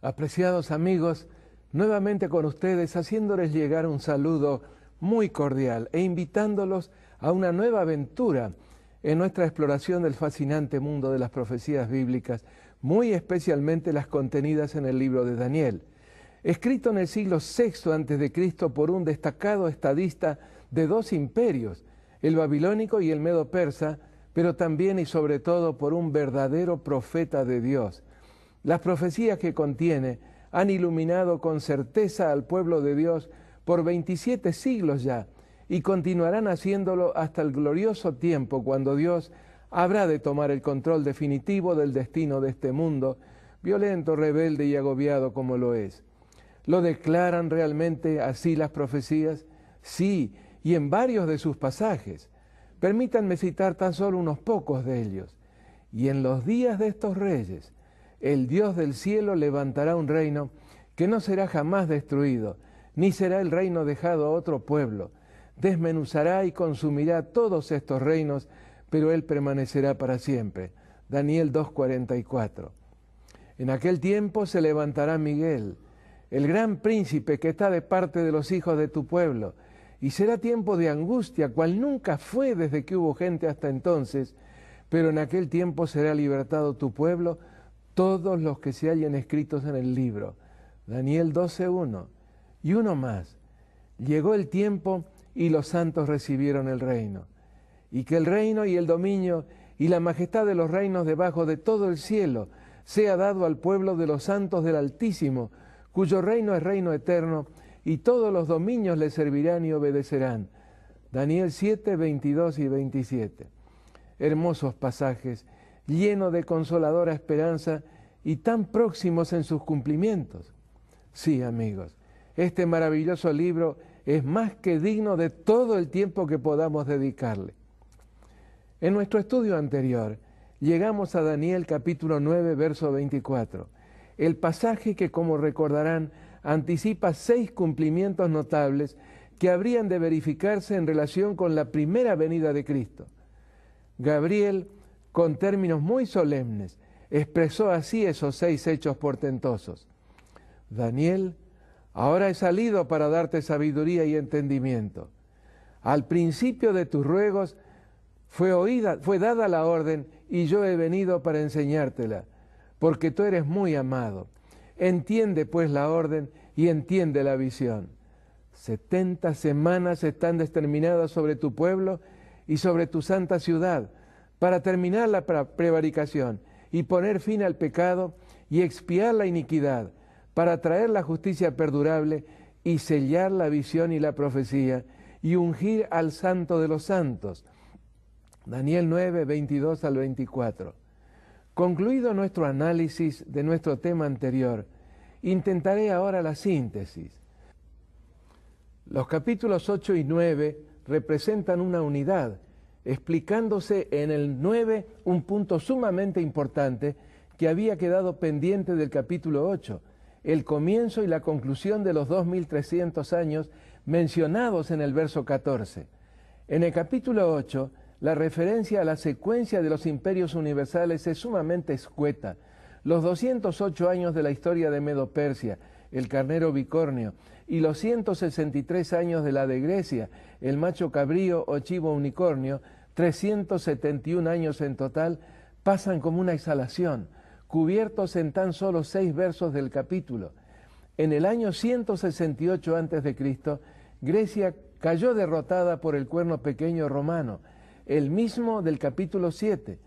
Apreciados amigos, nuevamente con ustedes, haciéndoles llegar un saludo muy cordial e invitándolos a una nueva aventura en nuestra exploración del fascinante mundo de las profecías bíblicas, muy especialmente las contenidas en el libro de Daniel. Escrito en el siglo VI a.C. por un destacado estadista de dos imperios, el babilónico y el medo-persa, pero también y sobre todo por un verdadero profeta de Dios. Las profecías que contiene han iluminado con certeza al pueblo de Dios por 27 siglos ya, y continuarán haciéndolo hasta el glorioso tiempo cuando Dios habrá de tomar el control definitivo del destino de este mundo, violento, rebelde y agobiado como lo es. ¿Lo declaran realmente así las profecías? Sí, y en varios de sus pasajes. Permítanme citar tan solo unos pocos de ellos. Y en los días de estos reyes, el Dios del cielo levantará un reino que no será jamás destruido, ni será el reino dejado a otro pueblo. Desmenuzará y consumirá todos estos reinos, pero Él permanecerá para siempre. Daniel 2:44. En aquel tiempo se levantará Miguel, el gran príncipe que está de parte de los hijos de tu pueblo, y será tiempo de angustia, cual nunca fue desde que hubo gente hasta entonces, pero en aquel tiempo será libertado tu pueblo, todos los que se hallen escritos en el libro. Daniel 12:1. Y uno más. Llegó el tiempo y los santos recibieron el reino. Y que el reino y el dominio y la majestad de los reinos debajo de todo el cielo sea dado al pueblo de los santos del Altísimo, cuyo reino es reino eterno, y todos los dominios le servirán y obedecerán. Daniel 7, 22 y 27. Hermosos pasajes, llenos de consoladora esperanza y tan próximos en sus cumplimientos. Sí, amigos, este maravilloso libro es más que digno de todo el tiempo que podamos dedicarle. En nuestro estudio anterior, llegamos a Daniel capítulo 9, verso 24, el pasaje que, como recordarán, anticipa 6 cumplimientos notables que habrían de verificarse en relación con la primera venida de Cristo. Gabriel, con términos muy solemnes, expresó así esos 6 hechos portentosos. Daniel, ahora he salido para darte sabiduría y entendimiento. Al principio de tus ruegos fue dada la orden y yo he venido para enseñártela, porque tú eres muy amado. Entiende pues la orden y entiende la visión. 70 semanas están determinadas sobre tu pueblo y sobre tu santa ciudad, para terminar la prevaricación y poner fin al pecado y expiar la iniquidad, para traer la justicia perdurable y sellar la visión y la profecía, y ungir al santo de los santos. Daniel 9, 22 al 24. Concluido nuestro análisis de nuestro tema anterior, intentaré ahora la síntesis. Los capítulos 8 y 9 representan una unidad, explicándose en el 9 un punto sumamente importante que había quedado pendiente del capítulo 8, el comienzo y la conclusión de los 2300 años mencionados en el verso 14. En el capítulo 8, la referencia a la secuencia de los imperios universales es sumamente escueta. Los 208 años de la historia de Medo-Persia, el carnero bicornio, y los 163 años de la de Grecia, el macho cabrío o chivo unicornio, 371 años en total, pasan como una exhalación, cubiertos en tan solo 6 versos del capítulo. En el año 168 a.C., Grecia cayó derrotada por el cuerno pequeño romano, el mismo del capítulo 7,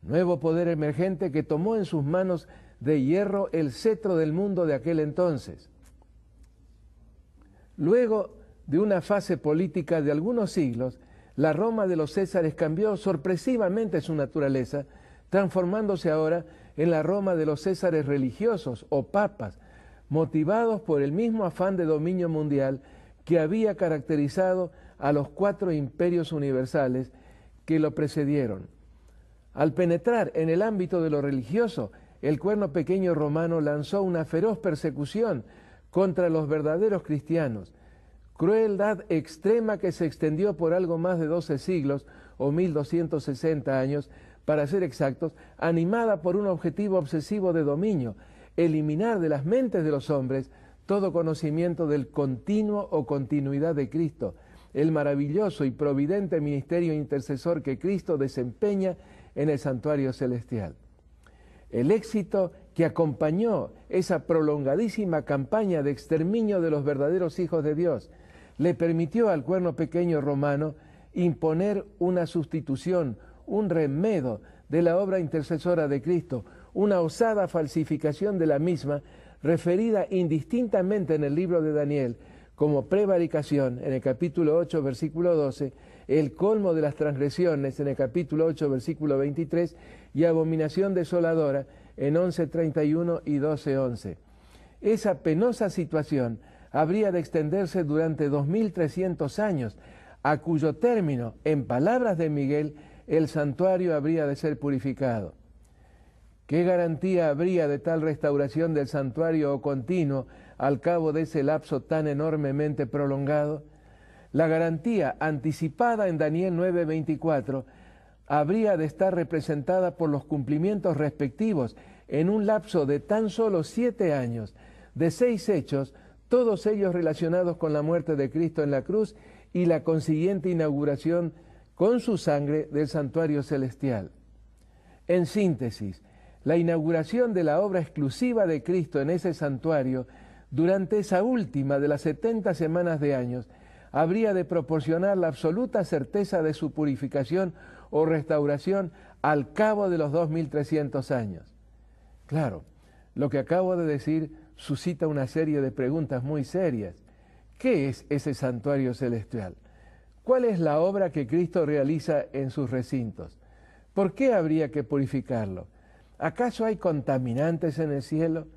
nuevo poder emergente que tomó en sus manos de hierro el cetro del mundo de aquel entonces. Luego de una fase política de algunos siglos, la Roma de los Césares cambió sorpresivamente su naturaleza, transformándose ahora en la Roma de los Césares religiosos o papas, motivados por el mismo afán de dominio mundial que había caracterizado a los 4 imperios universales que lo precedieron. Al penetrar en el ámbito de lo religioso, el cuerno pequeño romano lanzó una feroz persecución contra los verdaderos cristianos, crueldad extrema que se extendió por algo más de 12 siglos o 1260 años, para ser exactos, animada por un objetivo obsesivo de dominio, eliminar de las mentes de los hombres todo conocimiento del continuo o continuidad de Cristo, el maravilloso y providente ministerio intercesor que Cristo desempeña en el santuario celestial. El éxito que acompañó esa prolongadísima campaña de exterminio de los verdaderos hijos de Dios le permitió al cuerno pequeño romano imponer una sustitución, un remedo de la obra intercesora de Cristo, una osada falsificación de la misma, referida indistintamente en el libro de Daniel como prevaricación en el capítulo 8, versículo 12, el colmo de las transgresiones en el capítulo 8, versículo 23, y abominación desoladora en 11:31 y 12:11. Esa penosa situación habría de extenderse durante 2300 años, a cuyo término, en palabras de Miguel, el santuario habría de ser purificado. ¿Qué garantía habría de tal restauración del santuario o continuo al cabo de ese lapso tan enormemente prolongado? La garantía anticipada en Daniel 9:24 habría de estar representada por los cumplimientos respectivos en un lapso de tan solo 7 años, de 6 hechos, todos ellos relacionados con la muerte de Cristo en la cruz y la consiguiente inauguración con su sangre del santuario celestial. En síntesis, la inauguración de la obra exclusiva de Cristo en ese santuario durante esa última de las 70 semanas de años habría de proporcionar la absoluta certeza de su purificación o restauración al cabo de los 2300 años. Claro, lo que acabo de decir suscita una serie de preguntas muy serias. ¿Qué es ese santuario celestial? ¿Cuál es la obra que Cristo realiza en sus recintos? ¿Por qué habría que purificarlo? ¿Acaso hay contaminantes en el cielo?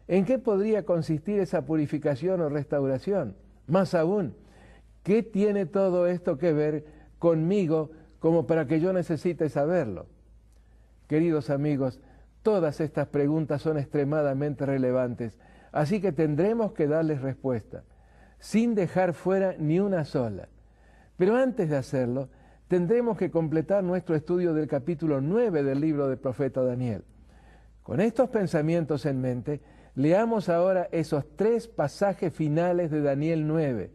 ¿En qué podría consistir esa purificación o restauración? Más aún, ¿qué tiene todo esto que ver conmigo como para que yo necesite saberlo? Queridos amigos, todas estas preguntas son extremadamente relevantes, así que tendremos que darles respuesta, sin dejar fuera ni una sola. Pero antes de hacerlo, tendremos que completar nuestro estudio del capítulo 9 del libro del profeta Daniel. Con estos pensamientos en mente, leamos ahora esos 3 pasajes finales de Daniel 9,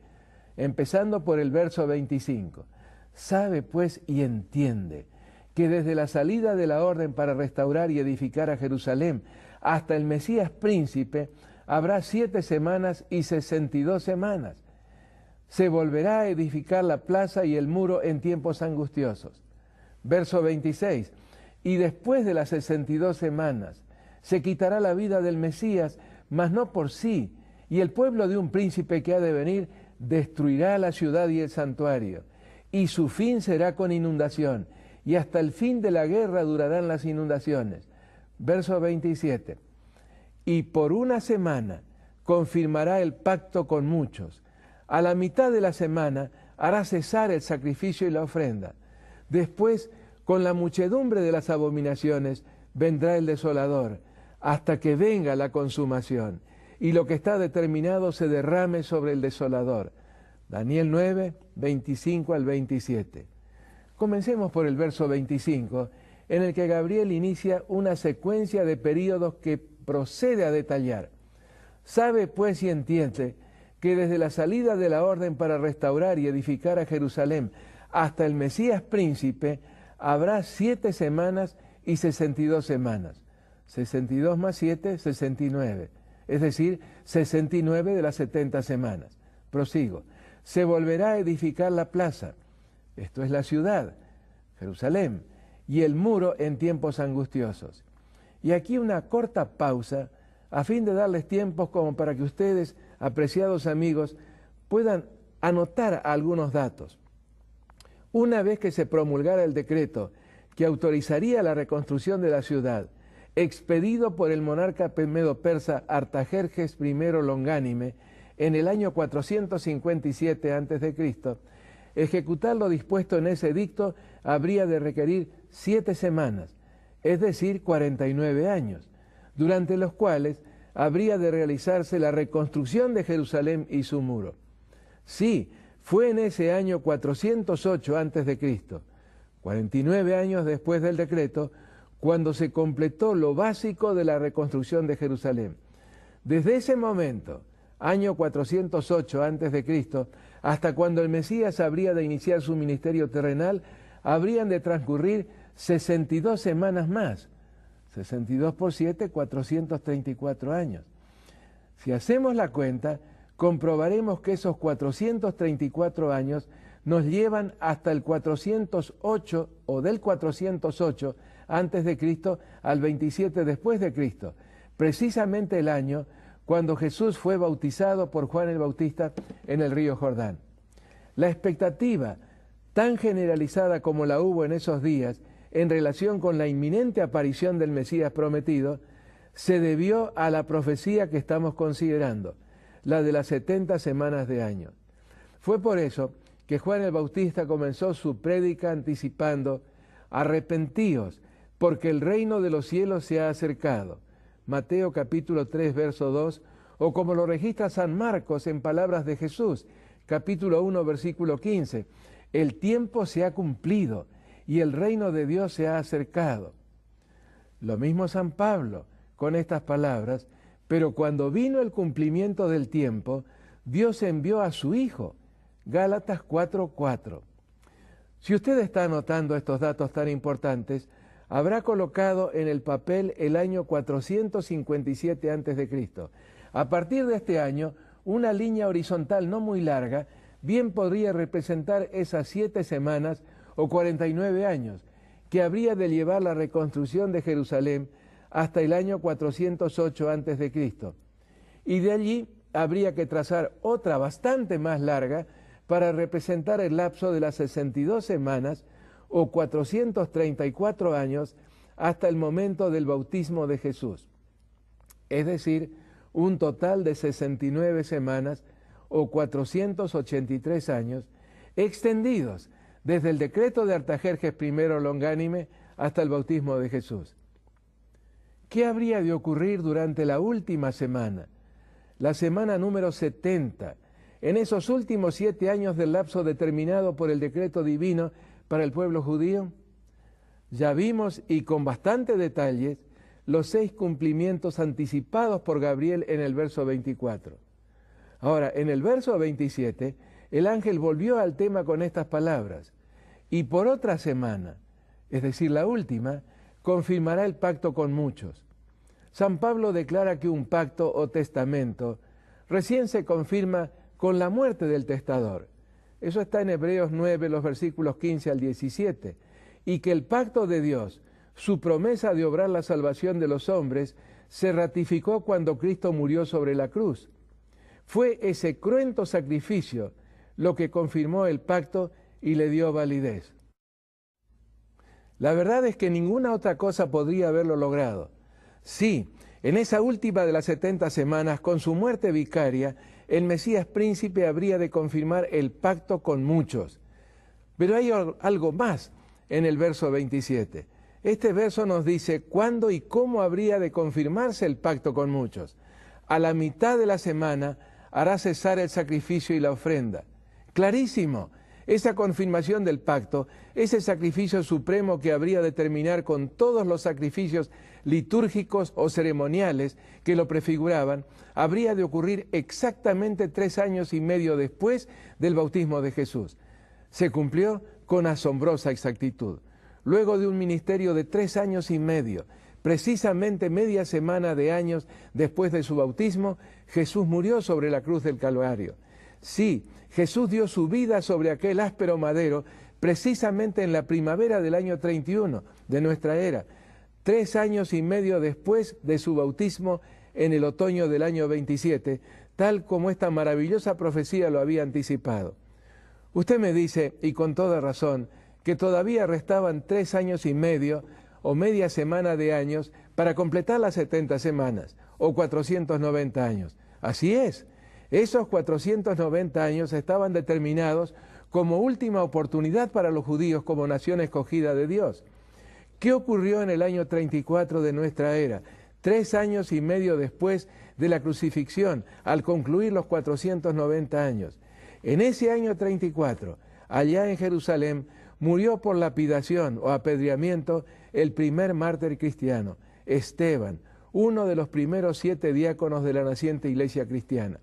empezando por el verso 25. Sabe pues y entiende que desde la salida de la orden para restaurar y edificar a Jerusalén hasta el Mesías príncipe, habrá 7 semanas y 62 semanas. Se volverá a edificar la plaza y el muro en tiempos angustiosos. Verso 26. Y después de las 62 semanas, se quitará la vida del Mesías, mas no por sí, y el pueblo de un príncipe que ha de venir destruirá la ciudad y el santuario, y su fin será con inundación, y hasta el fin de la guerra durarán las inundaciones. Verso 27. Y por una semana confirmará el pacto con muchos. A la mitad de la semana hará cesar el sacrificio y la ofrenda. Después, con la muchedumbre de las abominaciones, vendrá el desolador, hasta que venga la consumación, y lo que está determinado se derrame sobre el desolador. Daniel 9, 25 al 27. Comencemos por el verso 25, en el que Gabriel inicia una secuencia de períodos que procede a detallar. Sabe pues y entiende que desde la salida de la orden para restaurar y edificar a Jerusalén hasta el Mesías príncipe, habrá 7 semanas y 62 semanas. 62 más 7, 69. Es decir, 69 de las 70 semanas. Prosigo. Se volverá a edificar la plaza. Esto es la ciudad, Jerusalén, y el muro en tiempos angustiosos. Y aquí una corta pausa a fin de darles tiempos como para que ustedes, apreciados amigos, puedan anotar algunos datos. Una vez que se promulgara el decreto que autorizaría la reconstrucción de la ciudad, expedido por el monarca medo-persa Artajerjes I Longánime en el año 457 a.C., ejecutar lo dispuesto en ese edicto habría de requerir 7 semanas, es decir, 49 años, durante los cuales habría de realizarse la reconstrucción de Jerusalén y su muro. Sí, fue en ese año 408 a.C., 49 años después del decreto, cuando se completó lo básico de la reconstrucción de Jerusalén. Desde ese momento, año 408 a.C., hasta cuando el Mesías habría de iniciar su ministerio terrenal, habrían de transcurrir 62 semanas más. 62 por 7, 434 años. Si hacemos la cuenta, comprobaremos que esos 434 años nos llevan hasta el 408 o del 408 antes de Cristo al 27 después de Cristo, precisamente el año cuando Jesús fue bautizado por Juan el Bautista en el río Jordán. La expectativa, tan generalizada como la hubo en esos días, en relación con la inminente aparición del Mesías prometido, se debió a la profecía que estamos considerando, la de las 70 semanas de año. Fue por eso que Juan el Bautista comenzó su prédica anticipando: arrepentíos, porque el reino de los cielos se ha acercado. Mateo capítulo 3, verso 2, o como lo registra San Marcos en palabras de Jesús, capítulo 1, versículo 15, el tiempo se ha cumplido y el reino de Dios se ha acercado. Lo mismo San Pablo con estas palabras: pero cuando vino el cumplimiento del tiempo, Dios envió a su Hijo. Gálatas 4:4. Si usted está anotando estos datos tan importantes, habrá colocado en el papel el año 457 a.C. A partir de este año, una línea horizontal no muy larga bien podría representar esas 7 semanas o 49 años que habría de llevar la reconstrucción de Jerusalén hasta el año 408 a.C. Y de allí habría que trazar otra bastante más larga para representar el lapso de las 62 semanas o 434 años hasta el momento del bautismo de Jesús. Es decir, un total de 69 semanas o 483 años extendidos desde el decreto de Artajerjes I Longánime hasta el bautismo de Jesús. ¿Qué habría de ocurrir durante la última semana, la semana número 70, en esos últimos 7 años del lapso determinado por el decreto divino para el pueblo judío? Ya vimos, y con bastante detalles, los 6 cumplimientos anticipados por Gabriel en el verso 24. Ahora, en el verso 27, el ángel volvió al tema con estas palabras: y por otra semana, es decir, la última, confirmará el pacto con muchos. San Pablo declara que un pacto o testamento recién se confirma con la muerte del testador. Eso está en Hebreos 9, los versículos 15 al 17. Y que el pacto de Dios, su promesa de obrar la salvación de los hombres, se ratificó cuando Cristo murió sobre la cruz. Fue ese cruento sacrificio lo que confirmó el pacto y le dio validez. La verdad es que ninguna otra cosa podría haberlo logrado. Sí, en esa última de las 70 semanas, con su muerte vicaria, el Mesías príncipe habría de confirmar el pacto con muchos. Pero hay algo más en el verso 27. Este verso nos dice cuándo y cómo habría de confirmarse el pacto con muchos. A la mitad de la semana hará cesar el sacrificio y la ofrenda. Clarísimo. Esa confirmación del pacto, ese sacrificio supremo que habría de terminar con todos los sacrificios litúrgicos o ceremoniales que lo prefiguraban, habría de ocurrir exactamente 3 años y medio después del bautismo de Jesús. Se cumplió con asombrosa exactitud. Luego de un ministerio de 3 años y medio, precisamente media semana de años después de su bautismo, Jesús murió sobre la cruz del Calvario. Sí, Jesús dio su vida sobre aquel áspero madero precisamente en la primavera del año 31 de nuestra era, 3 años y medio después de su bautismo en el otoño del año 27, tal como esta maravillosa profecía lo había anticipado. Usted me dice, y con toda razón, que todavía restaban 3 años y medio o media semana de años para completar las 70 semanas o 490 años. Así es. Esos 490 años estaban determinados como última oportunidad para los judíos como nación escogida de Dios. ¿Qué ocurrió en el año 34 de nuestra era? 3 años y medio después de la crucifixión, al concluir los 490 años. En ese año 34, allá en Jerusalén, murió por lapidación o apedreamiento el primer mártir cristiano, Esteban, uno de los primeros 7 diáconos de la naciente iglesia cristiana.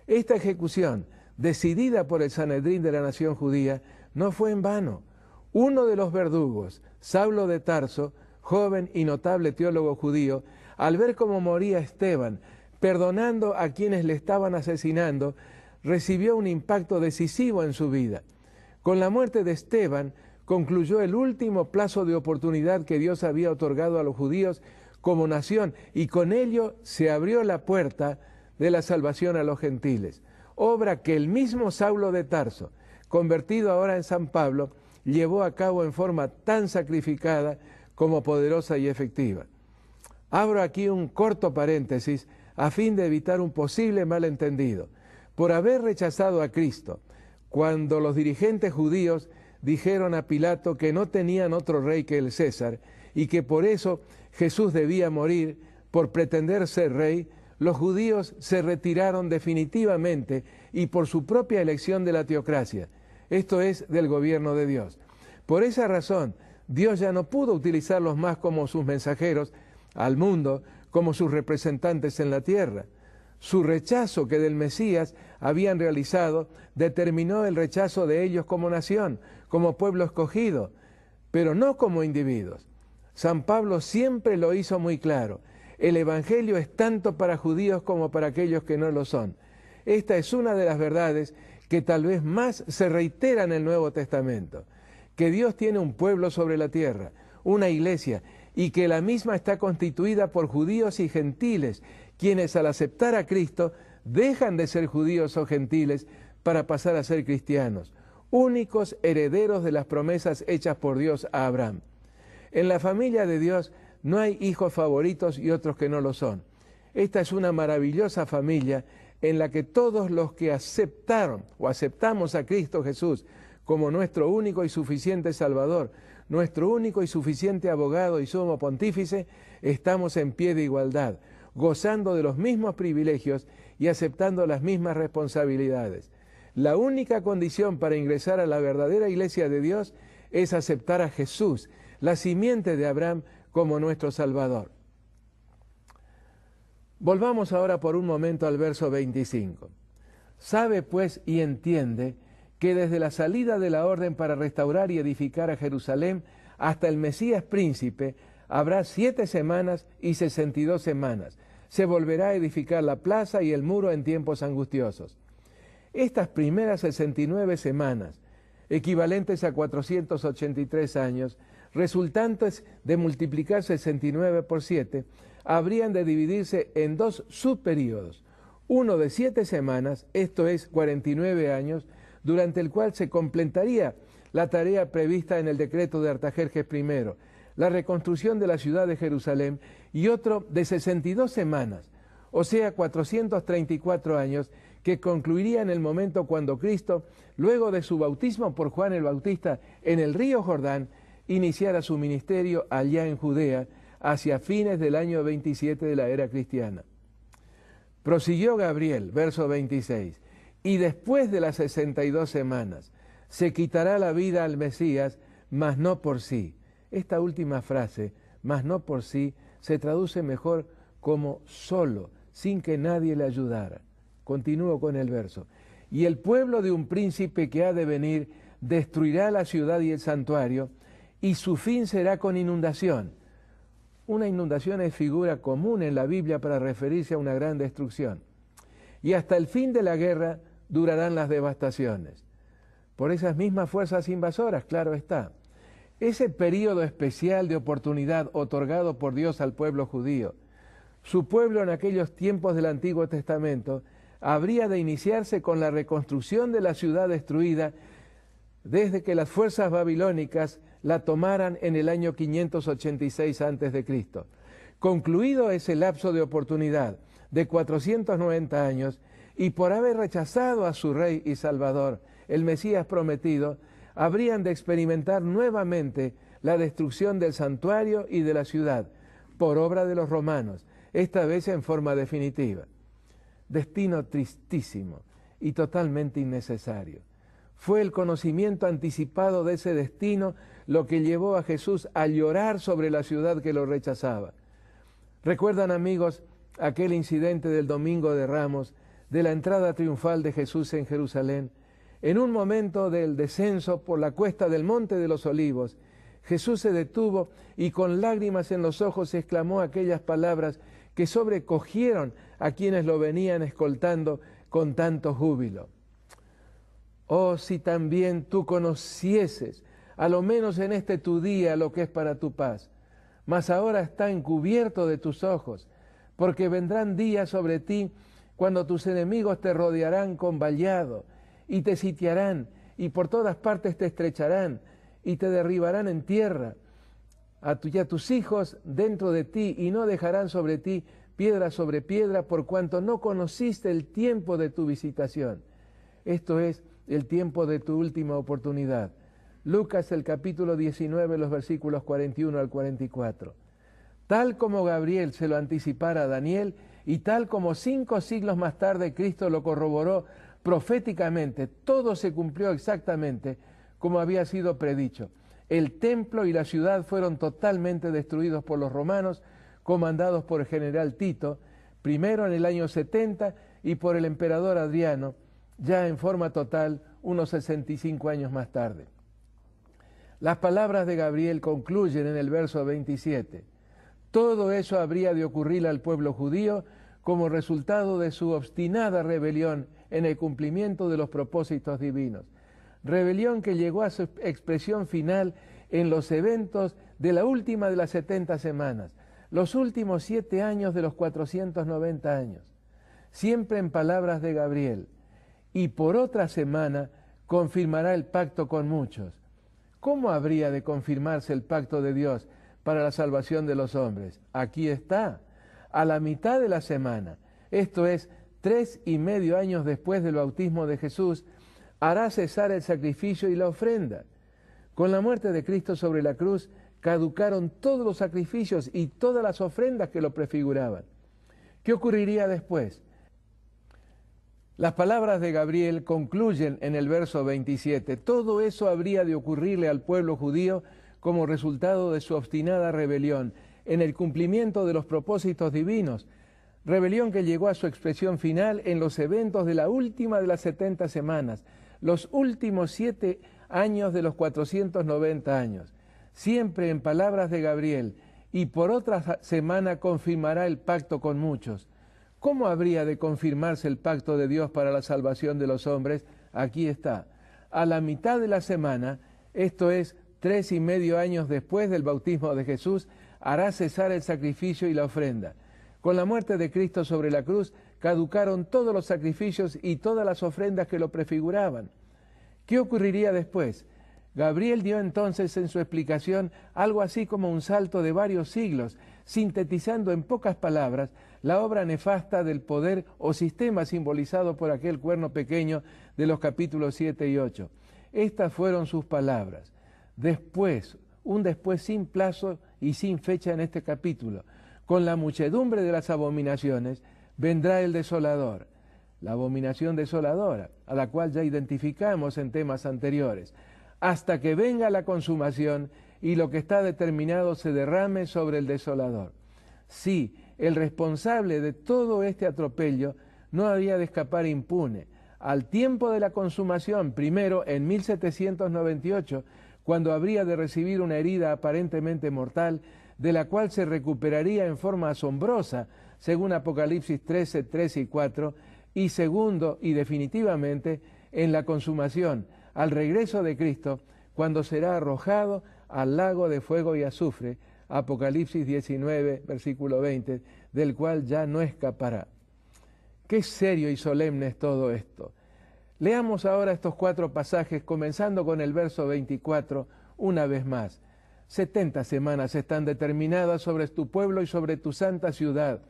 Esta ejecución, decidida por el Sanedrín de la nación judía, no fue en vano. Uno de los verdugos, Saulo de Tarso, joven y notable teólogo judío, al ver cómo moría Esteban, perdonando a quienes le estaban asesinando, recibió un impacto decisivo en su vida. Con la muerte de Esteban, concluyó el último plazo de oportunidad que Dios había otorgado a los judíos como nación, y con ello se abrió la puerta de la salvación a los gentiles, obra que el mismo Saulo de Tarso, convertido ahora en San Pablo, llevó a cabo en forma tan sacrificada como poderosa y efectiva. Abro aquí un corto paréntesis a fin de evitar un posible malentendido. Por haber rechazado a Cristo, cuando los dirigentes judíos dijeron a Pilato que no tenían otro rey que el César y que por eso Jesús debía morir por pretender ser rey, los judíos se retiraron definitivamente y por su propia elección de la teocracia, esto es, del gobierno de Dios. Por esa razón, Dios ya no pudo utilizarlos más como sus mensajeros al mundo, como sus representantes en la tierra. Su rechazo que del Mesías habían realizado determinó el rechazo de ellos como nación, como pueblo escogido, pero no como individuos. San Pablo siempre lo hizo muy claro. El Evangelio es tanto para judíos como para aquellos que no lo son. Esta es una de las verdades que tal vez más se reitera en el Nuevo Testamento, que Dios tiene un pueblo sobre la tierra, una iglesia, y que la misma está constituida por judíos y gentiles, quienes al aceptar a Cristo dejan de ser judíos o gentiles para pasar a ser cristianos, únicos herederos de las promesas hechas por Dios a Abraham. En la familia de Dios no hay hijos favoritos y otros que no lo son. Esta es una maravillosa familia en la que todos los que aceptaron o aceptamos a Cristo Jesús como nuestro único y suficiente Salvador, nuestro único y suficiente abogado y sumo pontífice, estamos en pie de igualdad, gozando de los mismos privilegios y aceptando las mismas responsabilidades. La única condición para ingresar a la verdadera iglesia de Dios es aceptar a Jesús, la simiente de Abraham, como nuestro Salvador. Volvamos ahora por un momento al verso 25. Sabe pues y entiende que desde la salida de la orden para restaurar y edificar a Jerusalén hasta el Mesías príncipe habrá 7 semanas y 62 semanas. Se volverá a edificar la plaza y el muro en tiempos angustiosos. Estas primeras 69 semanas, equivalentes a 483 años, resultantes de multiplicar 69 por 7, habrían de dividirse en 2 subperíodos, uno de 7 semanas, esto es 49 años, durante el cual se completaría la tarea prevista en el decreto de Artajerjes I, la reconstrucción de la ciudad de Jerusalén, y otro de 62 semanas, o sea 434 años, que concluiría en el momento cuando Cristo, luego de su bautismo por Juan el Bautista en el río Jordán, iniciara su ministerio allá en Judea, hacia fines del año 27 de la era cristiana. Prosiguió Gabriel, verso 26, y después de las 62 semanas, se quitará la vida al Mesías, mas no por sí. Esta última frase, mas no por sí, se traduce mejor como solo, sin que nadie le ayudara. Continúo con el verso. Y el pueblo de un príncipe que ha de venir destruirá la ciudad y el santuario, y su fin será con inundación. Una inundación es figura común en la Biblia para referirse a una gran destrucción. Y hasta el fin de la guerra durarán las devastaciones. Por esas mismas fuerzas invasoras, claro está. Ese período especial de oportunidad otorgado por Dios al pueblo judío, su pueblo en aquellos tiempos del Antiguo Testamento, habría de iniciarse con la reconstrucción de la ciudad destruida desde que las fuerzas babilónicas la tomaran en el año 586 a.C. Concluido ese lapso de oportunidad de 490 años, y por haber rechazado a su Rey y Salvador, el Mesías prometido, habrían de experimentar nuevamente la destrucción del santuario y de la ciudad, por obra de los romanos, esta vez en forma definitiva. Destino tristísimo y totalmente innecesario. Fue el conocimiento anticipado de ese destino lo que llevó a Jesús a llorar sobre la ciudad que lo rechazaba. ¿Recuerdan, amigos, aquel incidente del Domingo de Ramos, de la entrada triunfal de Jesús en Jerusalén? En un momento del descenso por la cuesta del Monte de los Olivos, Jesús se detuvo y con lágrimas en los ojos exclamó aquellas palabras que sobrecogieron a quienes lo venían escoltando con tanto júbilo. Oh, si también tú conocieses, a lo menos en este tu día, lo que es para tu paz. Mas ahora está encubierto de tus ojos, porque vendrán días sobre ti cuando tus enemigos te rodearán con vallado, y te sitiarán, y por todas partes te estrecharán, y te derribarán en tierra, y a tus hijos dentro de ti, y no dejarán sobre ti piedra sobre piedra, por cuanto no conociste el tiempo de tu visitación. Esto es el tiempo de tu última oportunidad. Lucas, el capítulo 19, los versículos 41 al 44. Tal como Gabriel se lo anticipara a Daniel, y tal como 5 siglos más tarde Cristo lo corroboró proféticamente, todo se cumplió exactamente como había sido predicho. El templo y la ciudad fueron totalmente destruidos por los romanos, comandados por el general Tito, primero en el año 70 y por el emperador Adriano, ya en forma total unos 65 años más tarde. Las palabras de Gabriel concluyen en el verso 27. Todo eso habría de ocurrir al pueblo judío como resultado de su obstinada rebelión en el cumplimiento de los propósitos divinos. Rebelión que llegó a su expresión final en los eventos de la última de las 70 semanas, los últimos 7 años de los 490 años. Siempre en palabras de Gabriel. Y por otra semana confirmará el pacto con muchos. ¿Cómo habría de confirmarse el pacto de Dios para la salvación de los hombres? Aquí está, a la mitad de la semana, esto es, 3,5 años después del bautismo de Jesús, hará cesar el sacrificio y la ofrenda. Con la muerte de Cristo sobre la cruz, caducaron todos los sacrificios y todas las ofrendas que lo prefiguraban. ¿Qué ocurriría después? Las palabras de Gabriel concluyen en el verso 27. Todo eso habría de ocurrirle al pueblo judío como resultado de su obstinada rebelión en el cumplimiento de los propósitos divinos, rebelión que llegó a su expresión final en los eventos de la última de las 70 semanas, los últimos 7 años de los 490 años. Siempre en palabras de Gabriel, y por otra semana confirmará el pacto con muchos. ¿Cómo habría de confirmarse el pacto de Dios para la salvación de los hombres? Aquí está. A la mitad de la semana, esto es, 3,5 años después del bautismo de Jesús, hará cesar el sacrificio y la ofrenda. Con la muerte de Cristo sobre la cruz, caducaron todos los sacrificios y todas las ofrendas que lo prefiguraban. ¿Qué ocurriría después? Gabriel dio entonces en su explicación algo así como un salto de varios siglos, sintetizando en pocas palabras la obra nefasta del poder o sistema simbolizado por aquel cuerno pequeño de los capítulos 7 y 8. Estas fueron sus palabras. Después, un después sin plazo y sin fecha en este capítulo, con la muchedumbre de las abominaciones, vendrá el desolador. La abominación desoladora, a la cual ya identificamos en temas anteriores, hasta que venga la consumación y lo que está determinado se derrame sobre el desolador. Sí, el responsable de todo este atropello no había de escapar impune. Al tiempo de la consumación, primero en 1798, cuando habría de recibir una herida aparentemente mortal, de la cual se recuperaría en forma asombrosa, según Apocalipsis 13, 3 y 4, y segundo y definitivamente en la consumación, al regreso de Cristo, cuando será arrojado al lago de fuego y azufre, Apocalipsis 19, versículo 20, del cual ya no escapará. Qué serio y solemne es todo esto. Leamos ahora estos 4 pasajes, comenzando con el verso 24, una vez más. 70 semanas están determinadas sobre tu pueblo y sobre tu santa ciudad,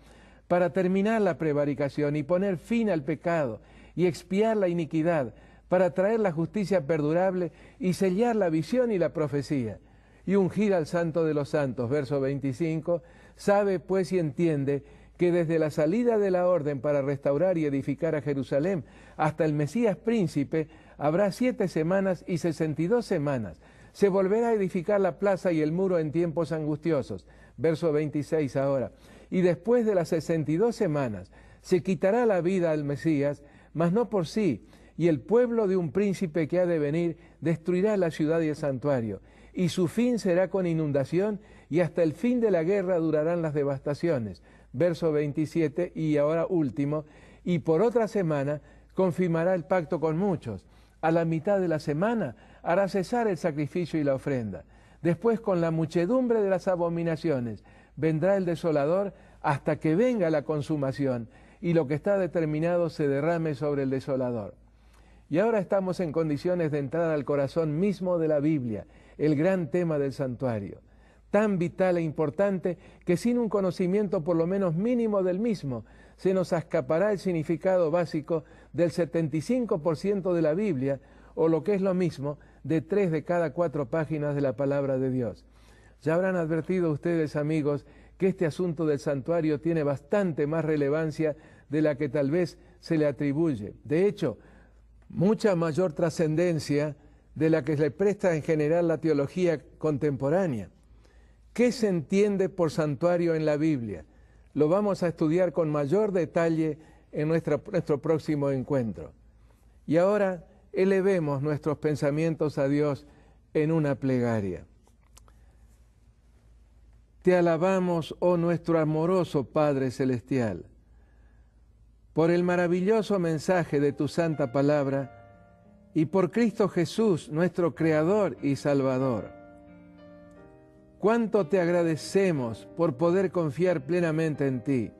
para terminar la prevaricación y poner fin al pecado y expiar la iniquidad, para traer la justicia perdurable y sellar la visión y la profecía, y ungir al Santo de los Santos. Verso 25, sabe pues y entiende que desde la salida de la orden para restaurar y edificar a Jerusalén hasta el Mesías príncipe, Habrá 7 semanas y 62 semanas. Se volverá a edificar la plaza y el muro en tiempos angustiosos. Verso 26 ahora. Y después de las 62 semanas se quitará la vida al Mesías, mas no por sí, y el pueblo de un príncipe que ha de venir destruirá la ciudad y el santuario, y su fin será con inundación, y hasta el fin de la guerra durarán las devastaciones. Verso 27, y ahora último, y por otra semana confirmará el pacto con muchos. A la mitad de la semana hará cesar el sacrificio y la ofrenda. Después, con la muchedumbre de las abominaciones, vendrá el desolador hasta que venga la consumación, y lo que está determinado se derrame sobre el desolador. Y ahora estamos en condiciones de entrar al corazón mismo de la Biblia, el gran tema del santuario, tan vital e importante que sin un conocimiento por lo menos mínimo del mismo, se nos escapará el significado básico del 75% de la Biblia, o lo que es lo mismo, de 3 de cada 4 páginas de la palabra de Dios. Ya habrán advertido ustedes, amigos, que este asunto del santuario tiene bastante más relevancia de la que tal vez se le atribuye. De hecho, mucha mayor trascendencia de la que le presta en general la teología contemporánea. ¿Qué se entiende por santuario en la Biblia? Lo vamos a estudiar con mayor detalle en nuestro próximo encuentro. Y ahora elevemos nuestros pensamientos a Dios en una plegaria. Te alabamos, oh nuestro amoroso Padre Celestial, por el maravilloso mensaje de tu santa palabra y por Cristo Jesús, nuestro Creador y Salvador. Cuánto te agradecemos por poder confiar plenamente en ti.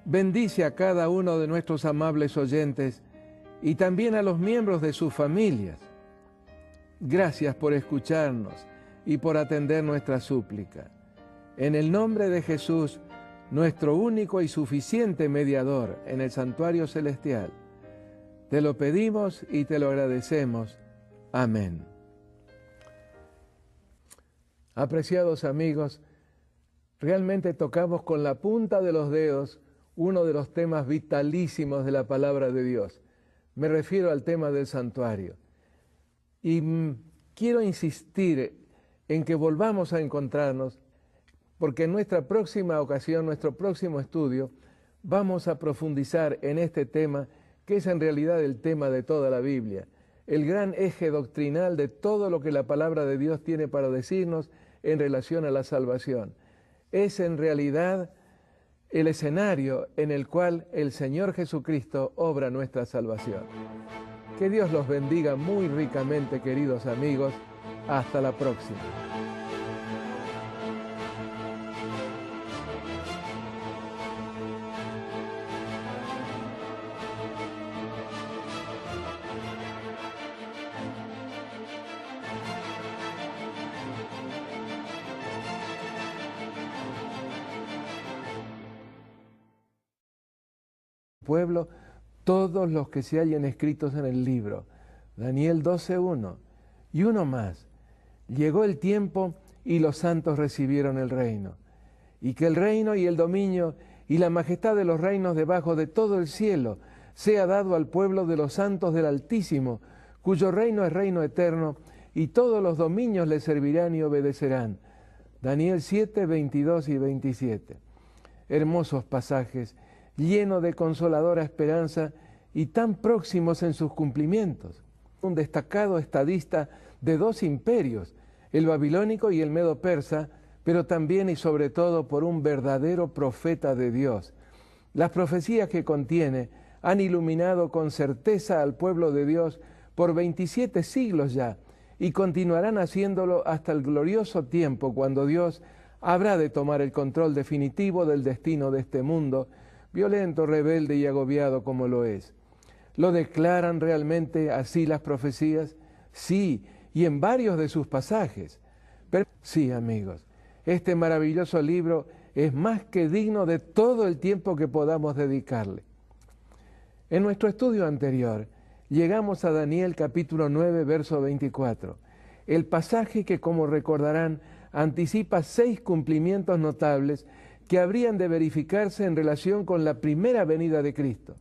Bendice a cada uno de nuestros amables oyentes y también a los miembros de sus familias. Gracias por escucharnos y por atender nuestra súplica. En el nombre de Jesús, nuestro único y suficiente mediador en el santuario celestial, te lo pedimos y te lo agradecemos. Amén. Apreciados amigos, realmente tocamos con la punta de los dedos uno de los temas vitalísimos de la palabra de Dios. Me refiero al tema del santuario. Y quiero insistir en que volvamos a encontrarnos, porque en nuestra próxima ocasión, nuestro próximo estudio, vamos a profundizar en este tema, que es en realidad el tema de toda la Biblia, el gran eje doctrinal de todo lo que la palabra de Dios tiene para decirnos en relación a la salvación. Es en realidad el escenario en el cual el Señor Jesucristo obra nuestra salvación. Que Dios los bendiga muy ricamente, queridos amigos. Hasta la próxima. Pueblo, todos los que se hallen escritos en el libro. Daniel 12:1. Y uno más. Llegó el tiempo y los santos recibieron el reino. Y que el reino y el dominio y la majestad de los reinos debajo de todo el cielo sea dado al pueblo de los santos del Altísimo, cuyo reino es reino eterno, y todos los dominios le servirán y obedecerán. Daniel 7, 22 y 27. Hermosos pasajes, llenos de consoladora esperanza y tan próximos en sus cumplimientos. Un destacado estadista de 2 imperios, el babilónico y el medo-persa, pero también y sobre todo por un verdadero profeta de Dios. Las profecías que contiene han iluminado con certeza al pueblo de Dios por 27 siglos ya, y continuarán haciéndolo hasta el glorioso tiempo cuando Dios habrá de tomar el control definitivo del destino de este mundo, violento, rebelde y agobiado como lo es. ¿Lo declaran realmente así las profecías? Sí, y en varios de sus pasajes. Pero sí, amigos, este maravilloso libro es más que digno de todo el tiempo que podamos dedicarle. En nuestro estudio anterior, llegamos a Daniel capítulo 9, verso 24, el pasaje que, como recordarán, anticipa 6 cumplimientos notables que habrían de verificarse en relación con la primera venida de Cristo.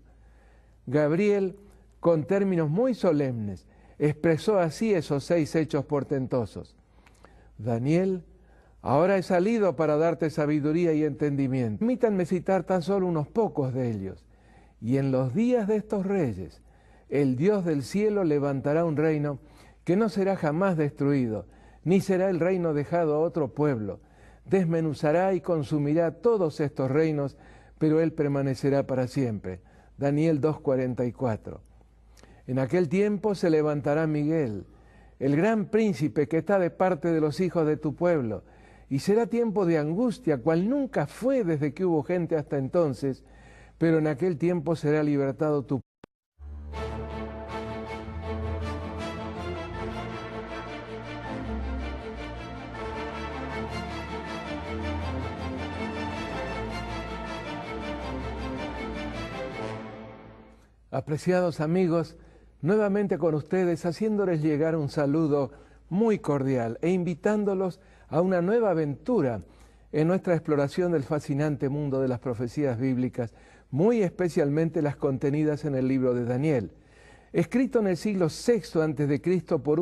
Gabriel con términos muy solemnes, expresó así esos 6 hechos portentosos. Daniel, ahora he salido para darte sabiduría y entendimiento. Permítanme citar tan solo unos pocos de ellos. Y en los días de estos reyes, el Dios del cielo levantará un reino que no será jamás destruido, ni será el reino dejado a otro pueblo. Desmenuzará y consumirá todos estos reinos, pero él permanecerá para siempre. Daniel 2:44. En aquel tiempo se levantará Miguel, el gran príncipe que está de parte de los hijos de tu pueblo, y será tiempo de angustia, cual nunca fue desde que hubo gente hasta entonces, pero en aquel tiempo será libertado tu pueblo. Apreciados amigos, nuevamente con ustedes, haciéndoles llegar un saludo muy cordial e invitándolos a una nueva aventura en nuestra exploración del fascinante mundo de las profecías bíblicas, muy especialmente las contenidas en el libro de Daniel, escrito en el siglo VI a.C. por